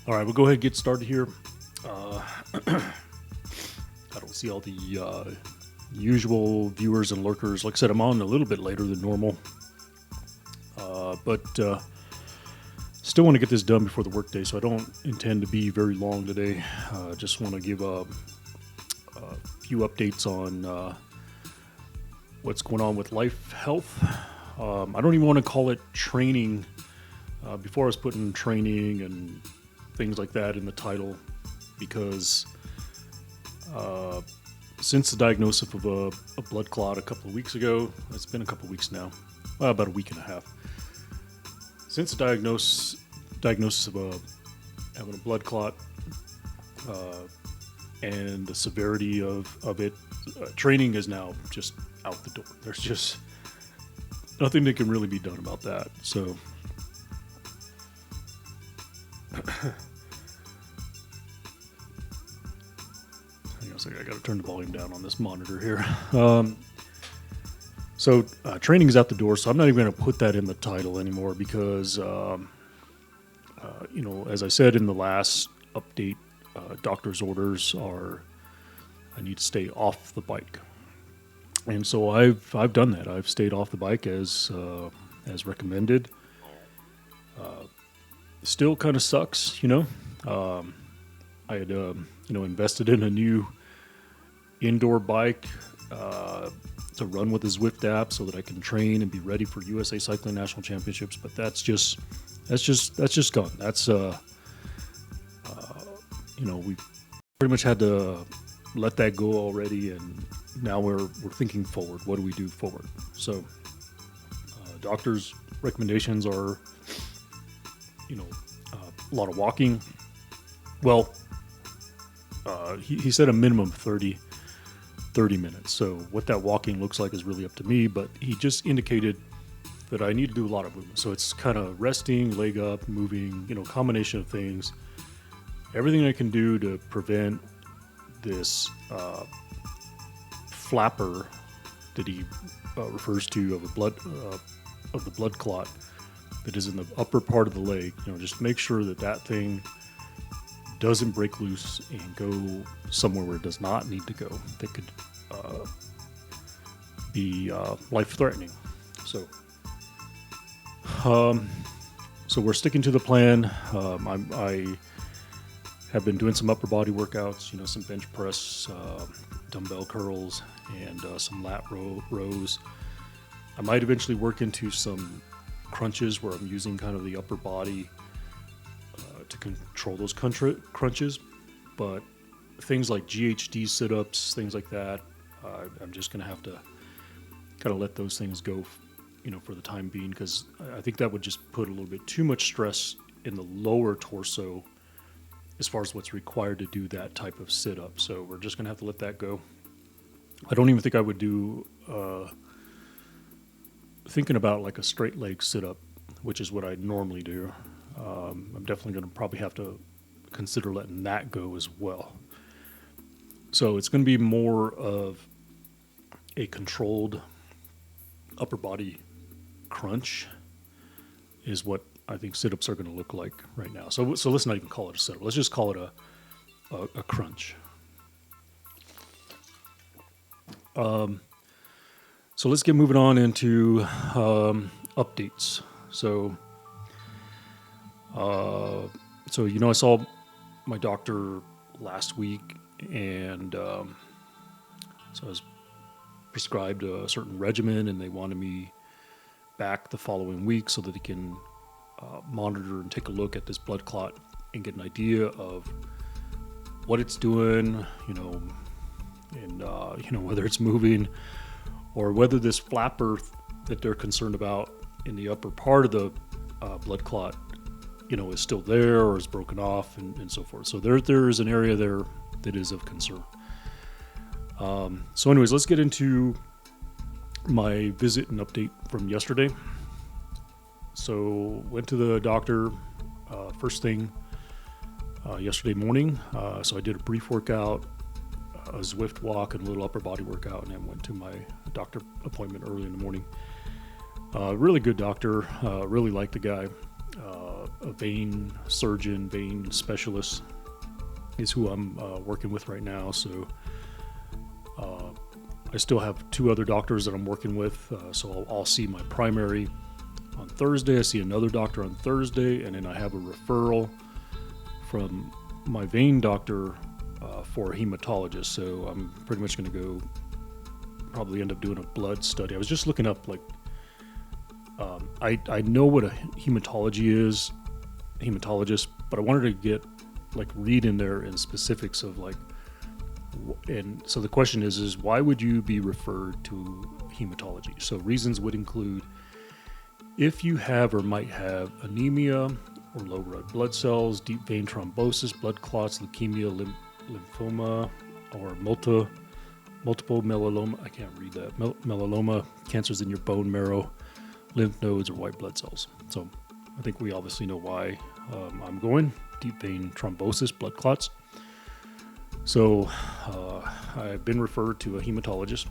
All right, we'll go ahead and get started here. I don't see all the usual viewers and lurkers. Like I said, I'm on a little bit later than normal, but still want to get this done before the workday, so I don't intend to be very long today. Just want to give a few updates on what's going on with life health. I don't even want to call it training. Before I was putting training and things like that in the title, because since the diagnosis of a blood clot a couple of weeks ago, it's been a couple of weeks now, about a week and a half. Since the diagnosis of having a blood clot and the severity of it, training is now just out the door. There's just nothing that can really be done about that. So I got to turn the volume down on this monitor here. So training is out the door, so I'm not even going to put that in the title anymore because, as I said in the last update, doctor's orders are I need to stay off the bike, and so I've done that. I've stayed off the bike as recommended. Still kind of sucks, I had invested in a new indoor bike to run with the Zwift app so that I can train and be ready for USA Cycling National Championships. But that's just gone. That's we pretty much had to let that go already, and now we're thinking forward. What do we do forward? So doctors' recommendations are a lot of walking. Well, he said a minimum 30 minutes. So what that walking looks like is really up to me, but he just indicated that I need to do a lot of movement. So it's kind of resting, leg up, moving, combination of things. Everything I can do to prevent this flapper that he refers to of the blood clot that is in the upper part of the leg. Just make sure that thing doesn't break loose and go somewhere where it does not need to go. That could be life-threatening. So we're sticking to the plan. I have been doing some upper body workouts, some bench press, dumbbell curls, and some lat rows. I might eventually work into some crunches where I'm using kind of the upper body to control those crunches, but things like GHD sit-ups, things like that, I'm just going to have to kind of let those things go, for the time being, because I think that would just put a little bit too much stress in the lower torso as far as what's required to do that type of sit-up. So we're just going to have to let that go. I don't even think I would do thinking about like a straight leg sit-up, which is what I normally do. I'm definitely going to probably have to consider letting that go as well. So it's going to be more of a controlled upper body crunch is what I think sit-ups are going to look like right now. So let's not even call it a sit-up. Let's just call it a crunch. So let's get moving on into updates. So I saw my doctor last week, and so I was prescribed a certain regimen, and they wanted me back the following week so that they can monitor and take a look at this blood clot and get an idea of what it's doing, and whether it's moving or whether this flapper that they're concerned about in the upper part of the blood clot, is still there or is broken off and so forth. So there is an area there that is of concern. So anyways, let's get into my visit and update from yesterday. So went to the doctor first thing yesterday morning. So I did a brief workout, a Zwift walk, and a little upper body workout, and then went to my doctor appointment early in the morning. Really good doctor. Really liked the guy. a vein surgeon, vein specialist is who I'm working with right now. So I still have 2 other doctors that I'm working with. So I'll see my primary on Thursday. I see another doctor on Thursday, and then I have a referral from my vein doctor for a hematologist. So I'm pretty much going to go probably end up doing a blood study. I was just looking up, like, I know what a hematologist, but I wanted to get, like, read in there in specifics of, like, and so the question is why would you be referred to hematology? So reasons would include if you have or might have anemia or low red blood cells, deep vein thrombosis, blood clots, leukemia, lymphoma, or multiple myeloma. I can't read that. Myeloma, cancers in your bone marrow, lymph nodes, or white blood cells. So I think we obviously know why I'm going. Deep vein thrombosis, blood clots. So I've been referred to a hematologist.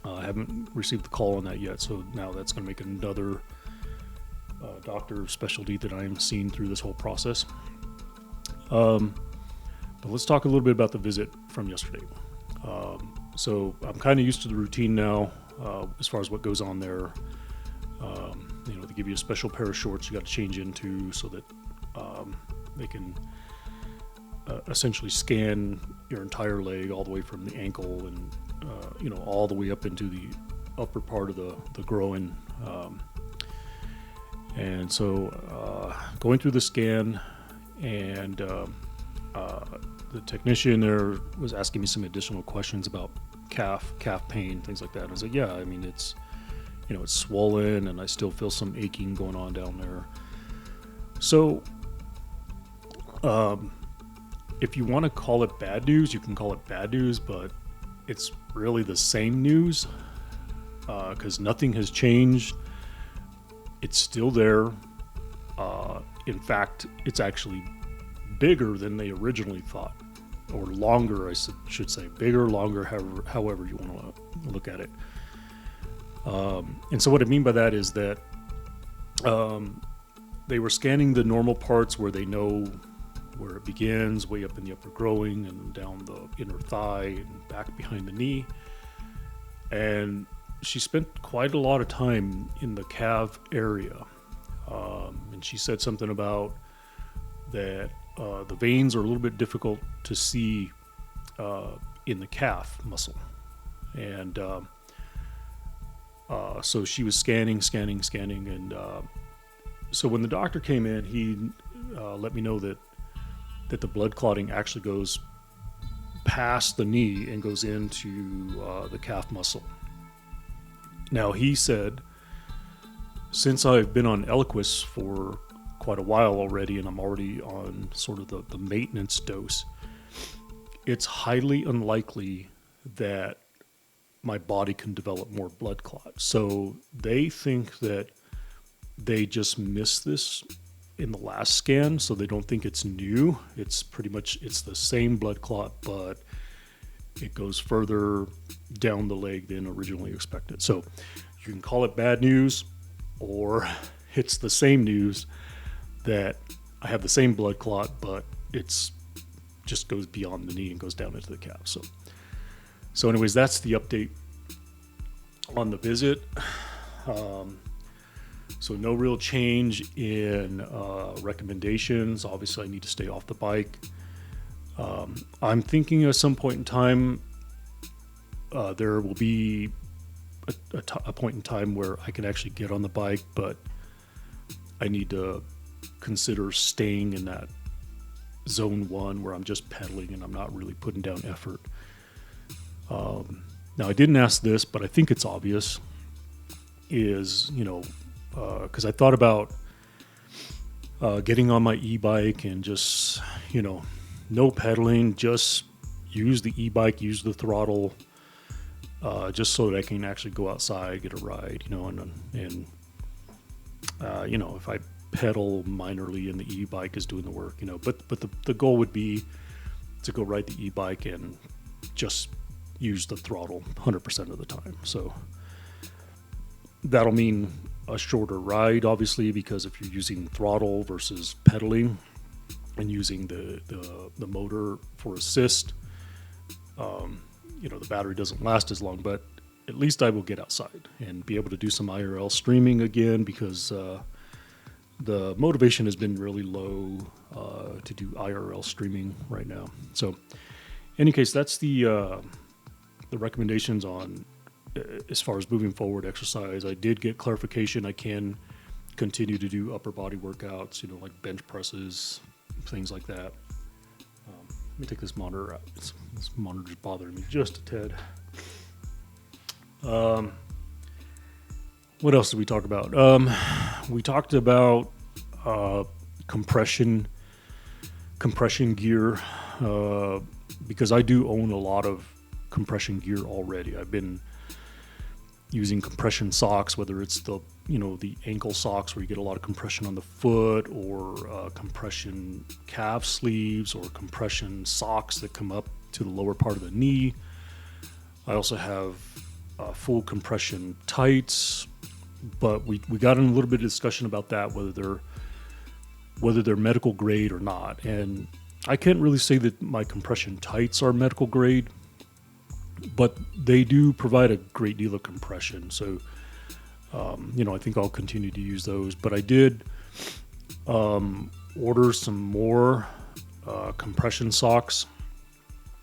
I haven't received the call on that yet, so now that's going to make another doctor specialty that I am seeing through this whole process. But let's talk a little bit about the visit from yesterday. So I'm kind of used to the routine now as far as what goes on there. They give you a special pair of shorts you got to change into so that they can essentially scan your entire leg all the way from the ankle and all the way up into the upper part of the groin. And so going through the scan, and the technician there was asking me some additional questions about calf pain, things like that. And I was like, yeah, I mean, it's swollen and I still feel some aching going on down there. So if you want to call it bad news, you can call it bad news, but it's really the same news because nothing has changed. It's still there. In fact, it's actually bigger than they originally thought, or longer, I should say. Bigger, longer, however you want to look at it. And so what I mean by that is that they were scanning the normal parts where they know where it begins, way up in the upper groin and down the inner thigh and back behind the knee. And she spent quite a lot of time in the calf area. And she said something about that the veins are a little bit difficult to see in the calf muscle. And so she was scanning. And so when the doctor came in, he let me know that the blood clotting actually goes past the knee and goes into the calf muscle. Now, he said, since I've been on Eliquis for quite a while already, and I'm already on sort of the maintenance dose, it's highly unlikely that my body can develop more blood clots. So they think that they just missed this in the last scan, so they don't think it's new. It's pretty much, it's the same blood clot, but it goes further down the leg than originally expected. So you can call it bad news, or it's the same news that I have the same blood clot, but it's just goes beyond the knee and goes down into the calf. So anyways, that's the update on the visit. So no real change in recommendations. Obviously, I need to stay off the bike. I'm thinking at some point in time, there will be a point in time where I can actually get on the bike, but I need to consider staying in that zone 1 where I'm just pedaling and I'm not really putting down effort. Now, I didn't ask this, but I think it's obvious, is, because I thought about getting on my e-bike and just, no pedaling, just use the e-bike, use the throttle, just so that I can actually go outside, get a ride, and if I pedal minorly and the e-bike is doing the work, but the goal would be to go ride the e-bike and just use the throttle 100% of the time. So that'll mean a shorter ride, obviously, because if you're using throttle versus pedaling and using the motor for assist, the battery doesn't last as long. But at least I will get outside and be able to do some IRL streaming again, because the motivation has been really low to do IRL streaming right now. So, in any case, that's the recommendations on as far as moving forward exercise. I did get clarification. I can continue to do upper body workouts, like bench presses, things like that. Let me take this monitor out. This monitor's bothering me just a tad. What else did we talk about? We talked about compression gear, because I do own a lot of compression gear already. I've been using compression socks, whether it's the ankle socks where you get a lot of compression on the foot, or compression calf sleeves, or compression socks that come up to the lower part of the knee. I also have full compression tights, but we got in a little bit of discussion about that, whether they're medical grade or not. And I can't really say that my compression tights are medical grade, but they do provide a great deal of compression. So, I think I'll continue to use those. But I did order some more compression socks.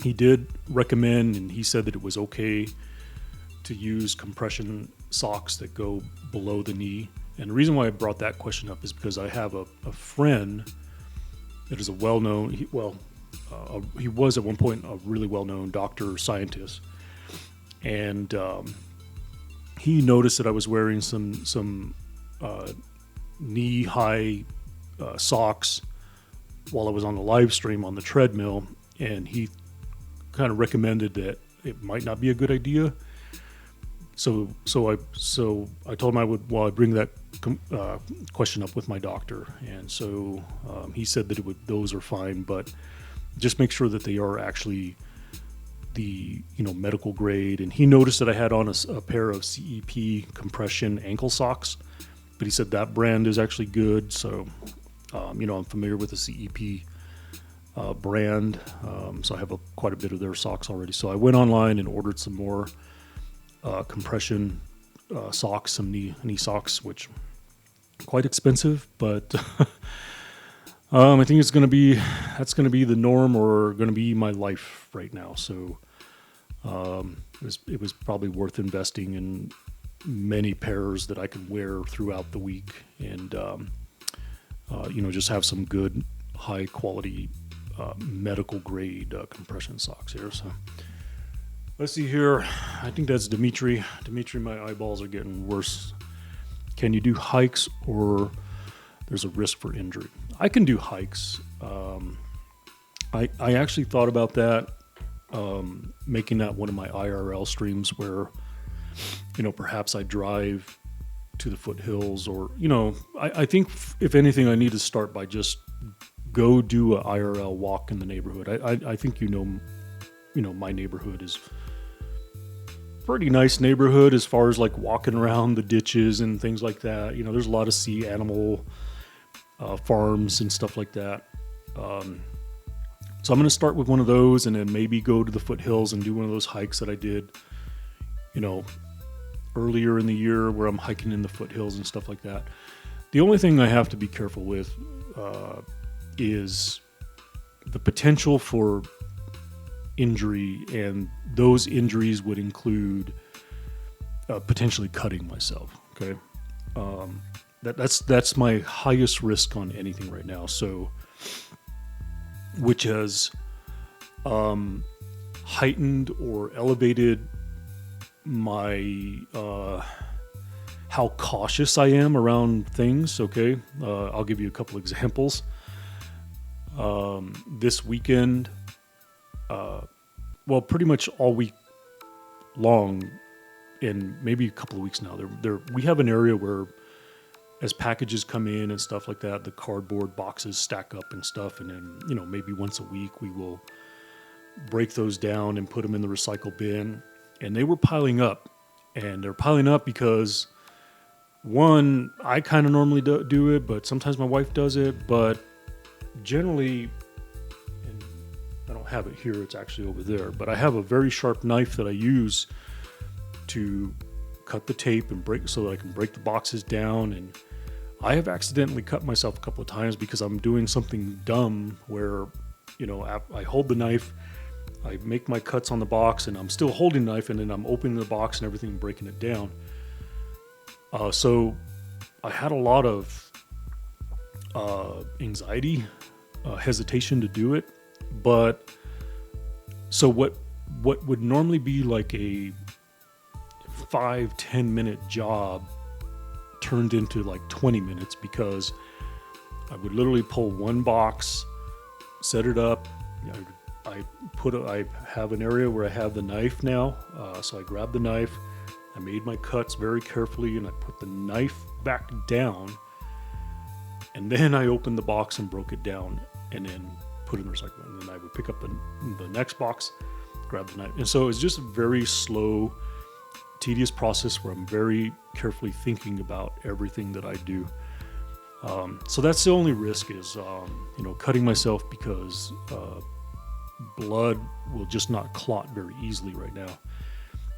He did recommend, and he said that it was okay to use compression socks that go below the knee. And the reason why I brought that question up is because I have a friend that is a well-known, he was at one point a really well-known doctor, scientist. And he noticed that I was wearing some knee-high socks while I was on the live stream on the treadmill, and he kind of recommended that it might not be a good idea. So I told him I would, I bring that question up with my doctor, and so he said that those are fine, but just make sure that they are actually the medical grade. And he noticed that I had on a pair of CEP compression ankle socks, but he said that brand is actually good. So I'm familiar with the CEP brand, so I have quite a bit of their socks already. So I went online and ordered some more compression socks, some knee socks, which are quite expensive, but I think that's going to be the norm, or going to be my life right now. So it was probably worth investing in many pairs that I can wear throughout the week, and just have some good high quality medical grade compression socks here. So let's see here. I think that's Dimitri. Dimitri, my eyeballs are getting worse. Can you do hikes, or there's a risk for injury? I can do hikes. I actually thought about that, making that one of my IRL streams where, perhaps I drive to the foothills, or, I think if anything, I need to start by just go do a IRL walk in the neighborhood. I think my neighborhood is pretty nice neighborhood as far as like walking around the ditches and things like that. There's a lot of sea animal farms and stuff like that. So I'm going to start with one of those, and then maybe go to the foothills and do one of those hikes that I did, earlier in the year, where I'm hiking in the foothills and stuff like that. The only thing I have to be careful with is the potential for injury, and those injuries would include potentially cutting myself. Okay, that's my highest risk on anything right now. So, which has heightened or elevated my how cautious I am around things. Okay, I'll give you a couple examples. This weekend, pretty much all week long, and maybe a couple of weeks now, we have an area where, as packages come in and stuff like that, the cardboard boxes stack up and stuff, and then maybe once a week we will break those down and put them in the recycle bin. And they were piling up, and they're piling up because one, I kind of normally do it, but sometimes my wife does it. But generally, and I don't have it here, it's actually over there, but I have a very sharp knife that I use to cut the tape and break so that I can break the boxes down. And I have accidentally cut myself a couple of times because I'm doing something dumb where, I hold the knife, I make my cuts on the box, and I'm still holding the knife, and then I'm opening the box and everything and breaking it down. So I had a lot of anxiety, hesitation to do it. But so what would normally be like a 5-10 minute job turned into like 20 minutes because I would literally pull one box, set it up. I have an area where I have the knife now, so I grab the knife. I made my cuts very carefully, and I put the knife back down, and then I opened the box and broke it down, and then put it in the recycling. And then I would pick up the next box, grab the knife, and so it's just a very slow, tedious process where I'm very carefully thinking about everything that I do. So that's the only risk is, cutting myself because blood will just not clot very easily right now.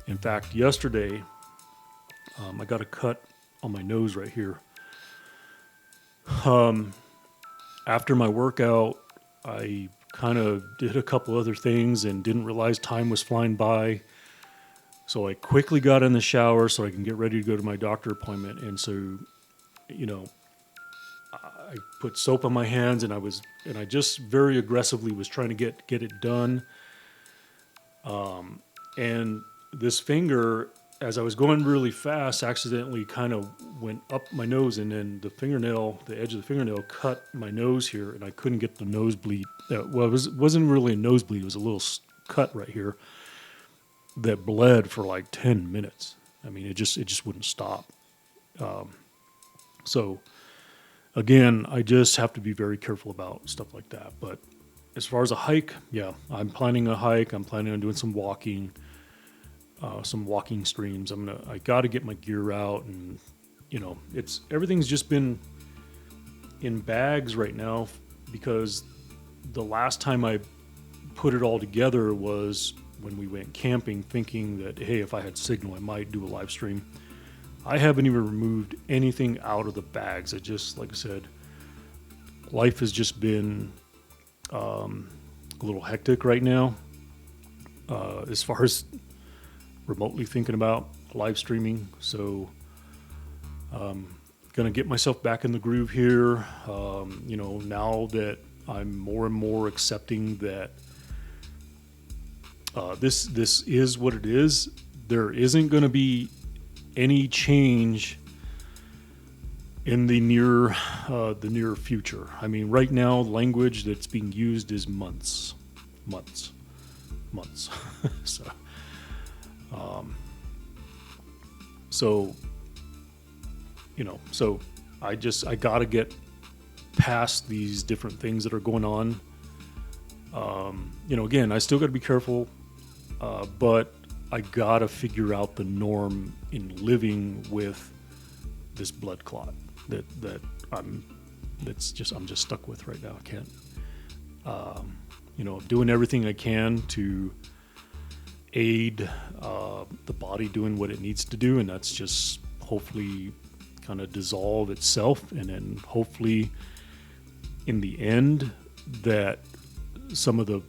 In fact, yesterday, I got a cut on my nose right here. After my workout, I kind of did a couple other things and didn't realize time was flying by. So I quickly got in the shower so I can get ready to go to my doctor appointment. And so, I put soap on my hands, and I just very aggressively was trying to get it done. And this finger, as I was going really fast, accidentally kind of went up my nose, and then the edge of the fingernail cut my nose here, and I couldn't get the nosebleed. It wasn't really a nosebleed. It was a little cut right here that bled for like 10 minutes. I mean, it just wouldn't stop. So again, I just have to be very careful about stuff like that. But as far as a hike, yeah, I'm planning a hike. I'm planning on doing some walking streams. I got to get my gear out, and everything's just been in bags right now because the last time I put it all together was when we went camping, thinking that, hey, if I had signal, I might do a live stream. I haven't even removed anything out of the bags. It just, like I said, life has just been a little hectic right now. As far as remotely thinking about live streaming. So gonna get myself back in the groove here. Now that I'm more and more accepting that this is what it is, there isn't going to be any change in the near future. I mean, right now, language that's being used is months. So I got to get past these different things that are going on. Again, I still got to be careful, but I got to figure out the norm in living with this blood clot that I'm just stuck with right now. I can't, doing everything I can to aid the body doing what it needs to do, and that's just hopefully kind of dissolve itself, and then hopefully in the end that some of the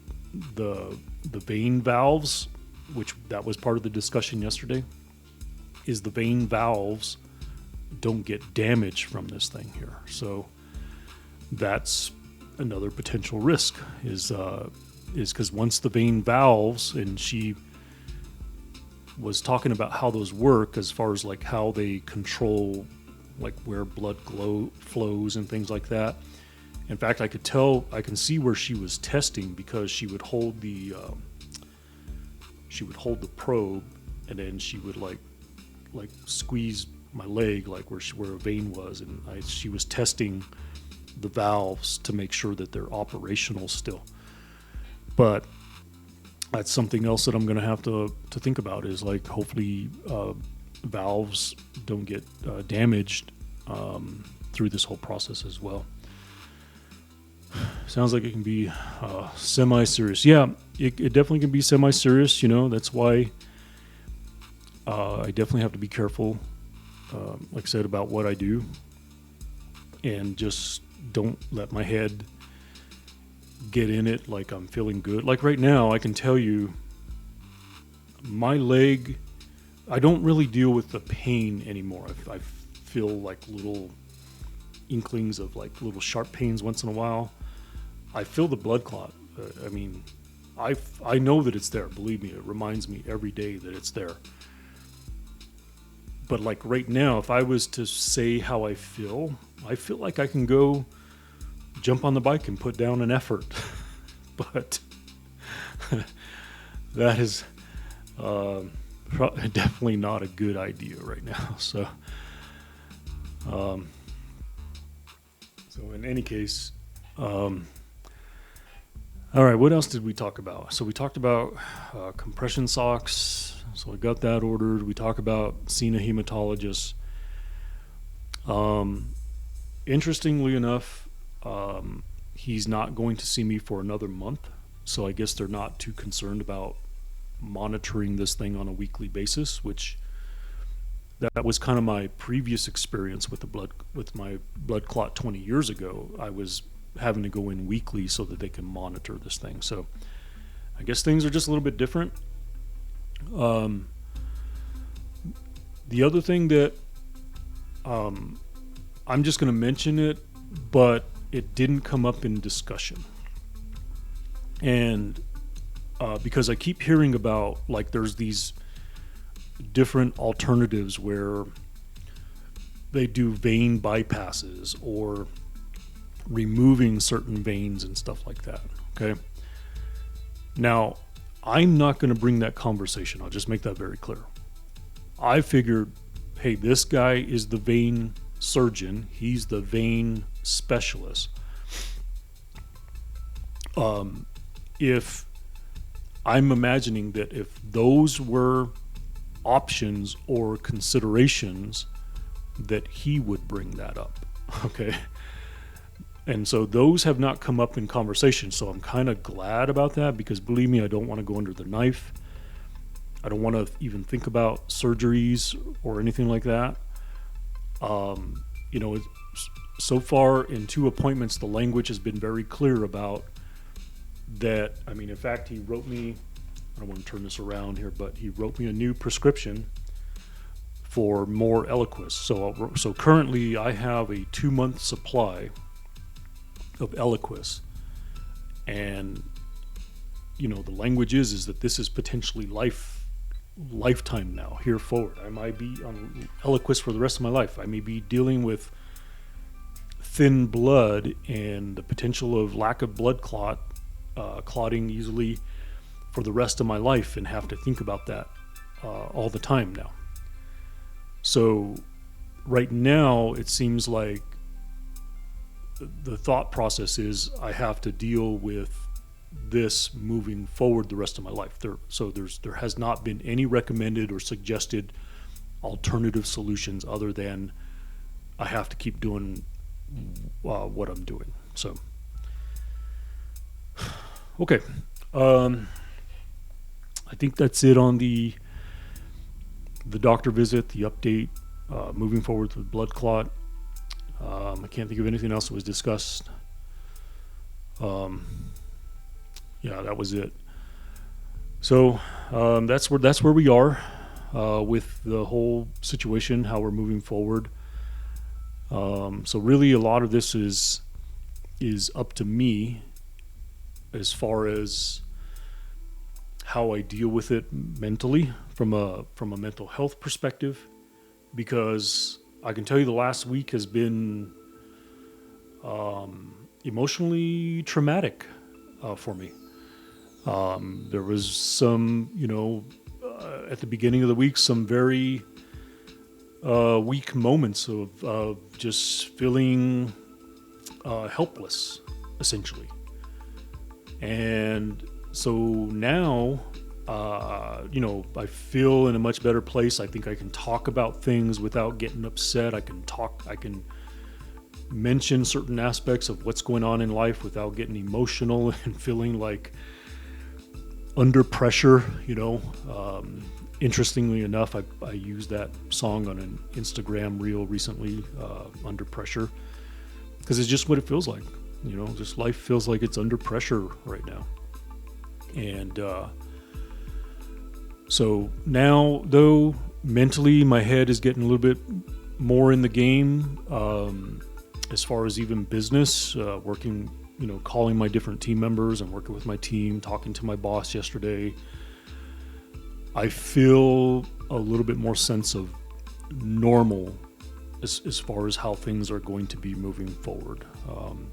vein valves, which that was part of the discussion yesterday, is the vein valves don't get damaged from this thing here. So that's another potential risk is because once the vein valves, and she was talking about how those work as far as like how they control like where blood flows and things like that. In fact, I can see where she was testing, because she would hold the probe, and then she would like squeeze my leg, like where a vein was, and she was testing the valves to make sure that they're operational still. But that's something else that I'm going to have to think about, is like hopefully valves don't get damaged through this whole process as well. Sounds like it can be semi-serious. Yeah, it definitely can be semi-serious. That's why I definitely have to be careful, like I said, about what I do, and just don't let my head get in it like I'm feeling good. Like right now, I can tell you my leg, I don't really deal with the pain anymore. I feel like little inklings of like little sharp pains once in a while. I feel the blood clot. I know that it's there. Believe me, it reminds me every day that it's there. But like right now, if I was to say how I feel like I can go jump on the bike and put down an effort. But that is definitely not a good idea right now. So in any case, all right, what else did we talk about? So we talked about compression socks. So I got that ordered. We talked about seeing a hematologist. Interestingly enough, he's not going to see me for another month. So I guess they're not too concerned about monitoring this thing on a weekly basis, which that was kind of my previous experience with my blood clot 20 years ago. I was having to go in weekly so that they can monitor this thing. So I guess things are just a little bit different. The other thing that I'm just going to mention it, but it didn't come up in discussion. And because I keep hearing about, like, there's these different alternatives where they do vein bypasses or removing certain veins and stuff like that. Okay. Now, I'm not going to bring that conversation. I'll just make that very clear. I figured, hey, this guy is the vein surgeon. He's the vein specialist. If I'm imagining that if those were options or considerations, that he would bring that up. Okay. And so those have not come up in conversation. So I'm kind of glad about that, because believe me, I don't want to go under the knife. I don't want to even think about surgeries or anything like that. So far in 2 appointments, the language has been very clear about that. I mean, in fact, he wrote me, I don't want to turn this around here, but he wrote me a new prescription for more Eliquis. So currently I have a 2-month supply of Eliquis, and the language is that this is potentially lifetime now, here forward. I might be on Eliquis for the rest of my life. I may be dealing with thin blood and the potential of lack of blood clotting easily for the rest of my life, and have to think about that all the time now. So right now it seems like the thought process is I have to deal with this moving forward the rest of my life. There has not been any recommended or suggested alternative solutions other than I have to keep doing what I'm doing. So, okay. I think that's it on the doctor visit, the update, moving forward with blood clot. I can't think of anything else that was discussed. Yeah, that was it. So that's where we are with the whole situation, how we're moving forward. So really, a lot of this is up to me as far as how I deal with it mentally from a mental health perspective, because I can tell you the last week has been emotionally traumatic for me. There was some, at the beginning of the week, some very weak moments of just feeling helpless, essentially. And so now I feel in a much better place. I think I can talk about things without getting upset. I can mention certain aspects of what's going on in life without getting emotional and feeling like under pressure. Interestingly enough, I used that song on an Instagram reel recently, Under Pressure, because it's just what it feels like. Just life feels like it's under pressure right now. And so now, though, mentally, my head is getting a little bit more in the game, as far as even business, working, calling my different team members and working with my team, talking to my boss yesterday. I feel a little bit more sense of normal as far as how things are going to be moving forward.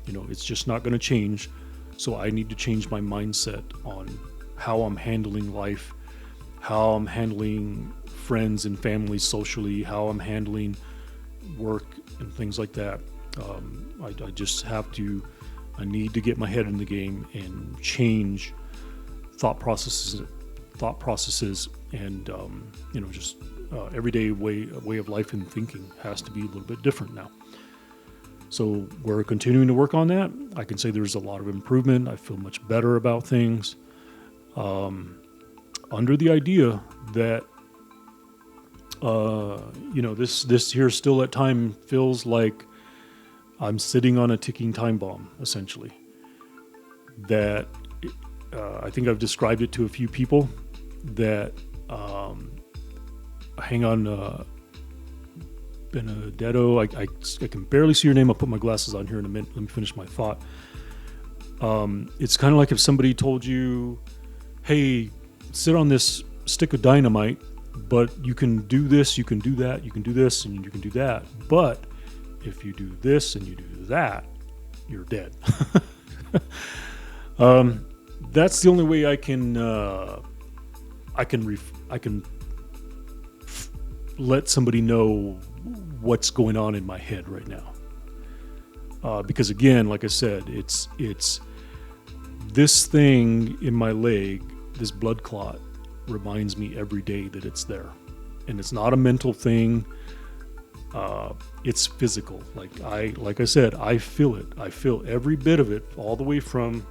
It's just not going to change. So I need to change my mindset on how I'm handling life, how I'm handling friends and family socially, how I'm handling work and things like that. I need to get my head in the game and change thought processes and everyday way of life and thinking has to be a little bit different now. So we're continuing to work on that. I can say there's a lot of improvement. I feel much better about things, under the idea that this here still at time feels like I'm sitting on a ticking time bomb, essentially. That I think I've described it to a few people that hang on, Benedetto. I can barely see your name. I'll put my glasses on here in a minute. Let me finish my thought. It's kind of like if somebody told you, hey, sit on this stick of dynamite, but you can do this, you can do that, you can do this, and you can do that. But if you do this and you do that, you're dead. That's the only way I can let somebody know what's going on in my head right now. Because again, like I said, it's this thing in my leg, this blood clot, reminds me every day that it's there. And it's not a mental thing. It's physical. Like I said, I feel it. I feel every bit of it, all the way from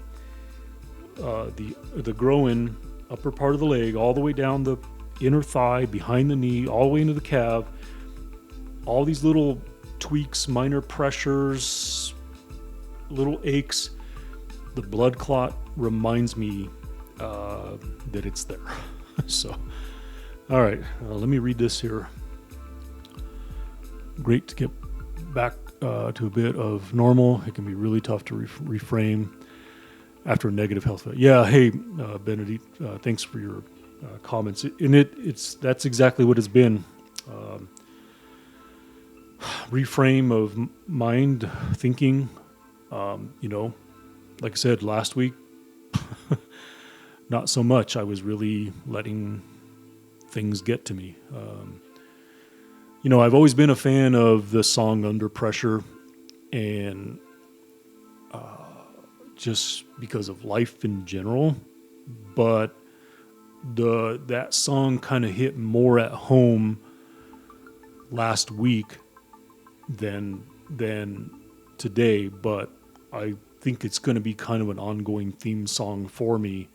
the groin, upper part of the leg, all the way down the inner thigh, behind the knee, all the way into the calf. All these little tweaks, minor pressures, little aches. The blood clot reminds me that it's there. So, all right, let me read this here. Great to get back to a bit of normal. It can be really tough to reframe after a negative health. Yeah, hey, Benedict, thanks for your comments. That's exactly what it's been. Reframe of mind, thinking. Like I said last week, not so much. I was really letting things get to me. I've always been a fan of the song Under Pressure, and just because of life in general, but that song kind of hit more at home last week than today, but I think it's going to be kind of an ongoing theme song for me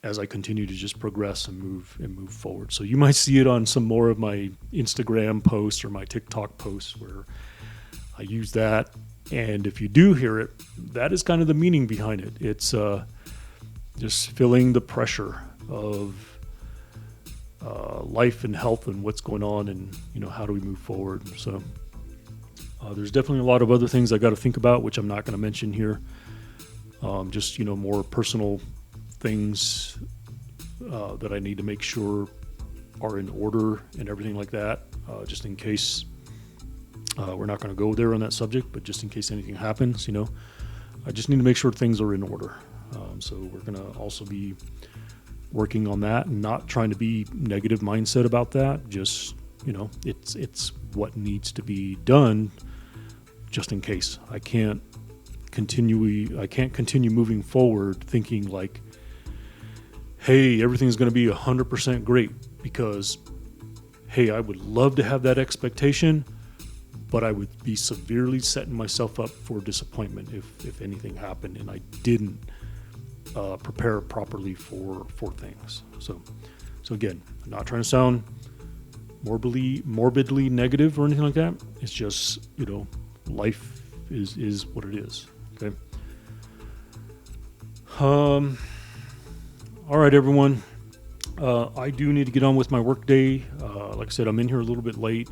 as I continue to just progress and move forward. So you might see it on some more of my Instagram posts or my TikTok posts where I use that. And if you do hear it, that is kind of the meaning behind it. It's just feeling the pressure of life and health and what's going on, and how do we move forward. So there's definitely a lot of other things I got to think about, which I'm not going to mention here. Just more personal things that I need to make sure are in order and everything like that, just in case we're not going to go there on that subject, but just in case anything happens, I just need to make sure things are in order. So we're going to also be working on that and not trying to be negative mindset about that. Just, it's what needs to be done just in case. I can't continue moving forward thinking like, hey, everything's going to be 100% great, because, hey, I would love to have that expectation, but I would be severely setting myself up for disappointment if anything happened and I didn't prepare properly for things. So again, I'm not trying to sound morbidly negative or anything like that. It's just, life is what it is. Okay. All right, everyone. I do need to get on with my work day. Like I said, I'm in here a little bit late.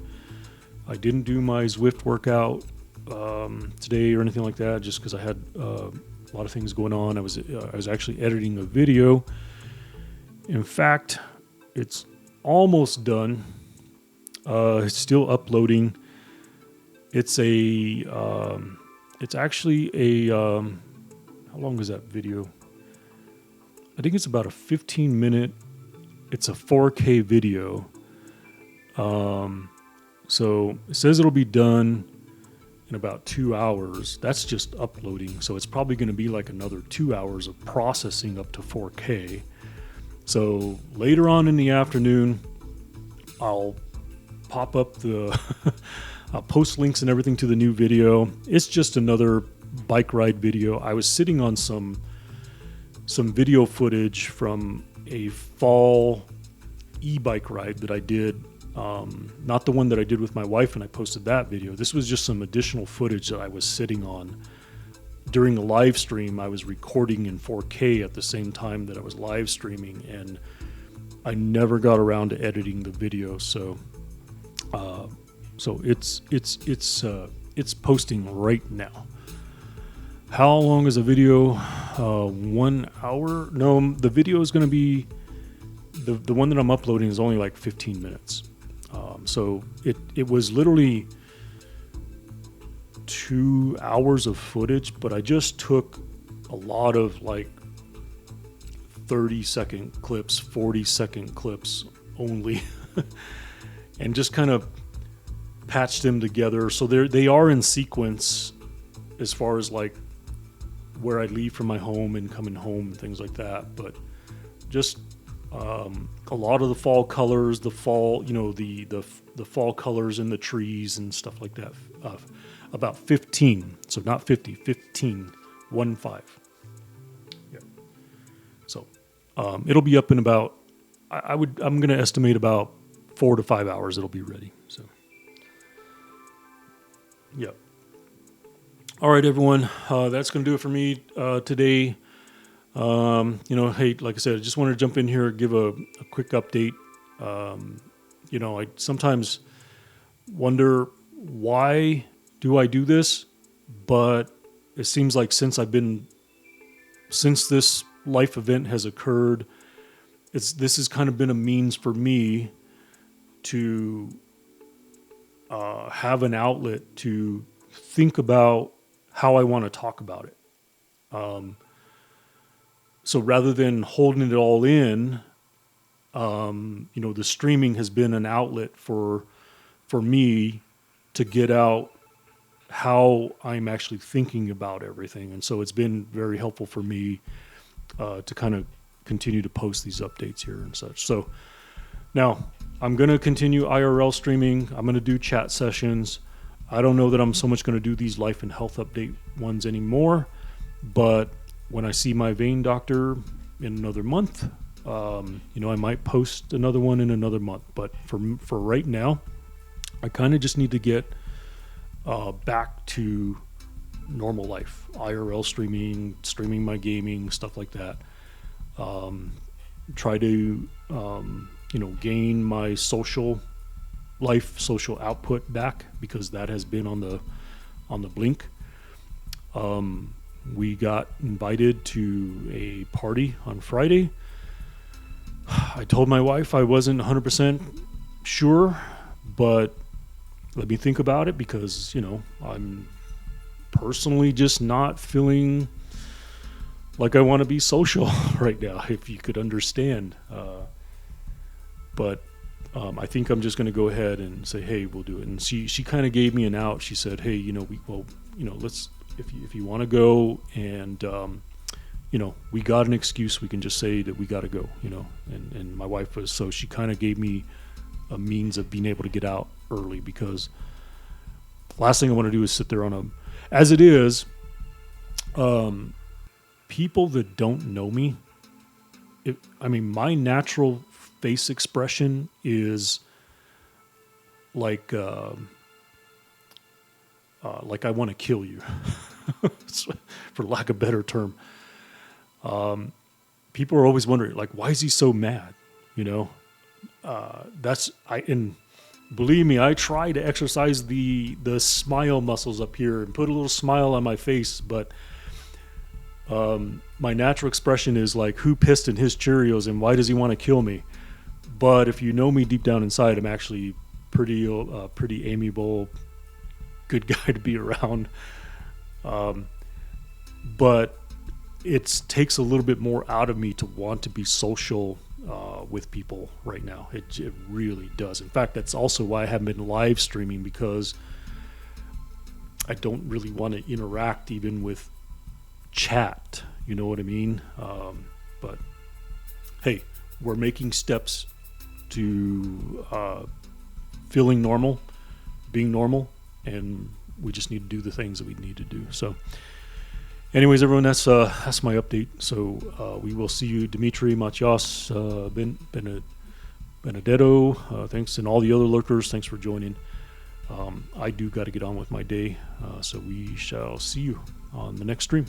I didn't do my Zwift workout today or anything like that, just because I had a lot of things going on. I was actually editing a video. In fact, it's almost done. It's still uploading. It's actually a how long is that video? I think it's about a 15-minute. It's a 4K video. So it says it'll be done in about 2 hours. That's just uploading. So it's probably going to be like another 2 hours of processing up to 4K. So later on in the afternoon, I'll pop up I'll post links and everything to the new video. It's just another bike ride video. I was sitting on some video footage from a fall e-bike ride that I did. Not the one that I did with my wife, and I posted that video. This was just some additional footage that I was sitting on. During the live stream, I was recording in 4K at the same time that I was live streaming, and I never got around to editing the video. So it's posting right now. How long is a video? 1 hour? No, the video is going to be the one that I'm uploading is only like 15 minutes. So it was literally 2 hours of footage, but I just took a lot of like 30-second clips, 40-second clips only, and just kind of patched them together. So they are in sequence as far as like where I leave from my home and coming home and things like that. But just a lot of the fall colors, the fall, the fall colors in the trees and stuff like that. About 15, so not 50, 15, 1-5. Yeah. So it'll be up in about, I'm going to estimate about 4 to 5 hours. It'll be ready. So, yeah. All right, everyone. That's going to do it for me today. Hey, like I said, I just wanted to jump in here and give a quick update. I sometimes wonder, why do I do this? But it seems like since this life event has occurred, this has kind of been a means for me to have an outlet to think about how I want to talk about it. So rather than holding it all in, the streaming has been an outlet for me to get out how I'm actually thinking about everything. And so it's been very helpful for me to kind of continue to post these updates here and such. So now I'm going to continue IRL streaming. I'm going to do chat sessions. I don't know that I'm so much going to do these life and health update ones anymore, but when I see my vein doctor in another month, I might post another one in another month. But for right now, I kind of just need to get back to normal life, IRL streaming my gaming, stuff like that. Try to gain my social output back, because that has been on the blink. We got invited to a party on Friday. I told my wife I wasn't 100% sure, but let me think about it, because, I'm personally just not feeling like I want to be social right now, if you could understand. But I think I'm just going to go ahead and say, hey, we'll do it. And she kind of gave me an out. She said, hey, let's, if you want to go and, we got an excuse. We can just say that we got to go, and my wife was, so she kind of gave me a means of being able to get out early, because the last thing I want to do is sit there as it is, people that don't know me, my natural face expression is like I want to kill you, for lack of a better term. People are always wondering, like, why is he so mad? And believe me, I try to exercise the smile muscles up here and put a little smile on my face, but my natural expression is like, who pissed in his Cheerios and why does he want to kill me? But if you know me deep down inside, I'm actually pretty amiable, good guy to be around. But it takes a little bit more out of me to want to be social with people right now. It really does. In fact, that's also why I haven't been live streaming, because I don't really want to interact even with chat. You know what I mean? But hey, we're making steps to feeling normal, being normal, and we just need to do the things that we need to do. So anyways, everyone, that's my update. So we will see you, Dimitri, Matias, Benedetto, thanks, and all the other lurkers. Thanks for joining. I do got to get on with my day, so we shall see you on the next stream.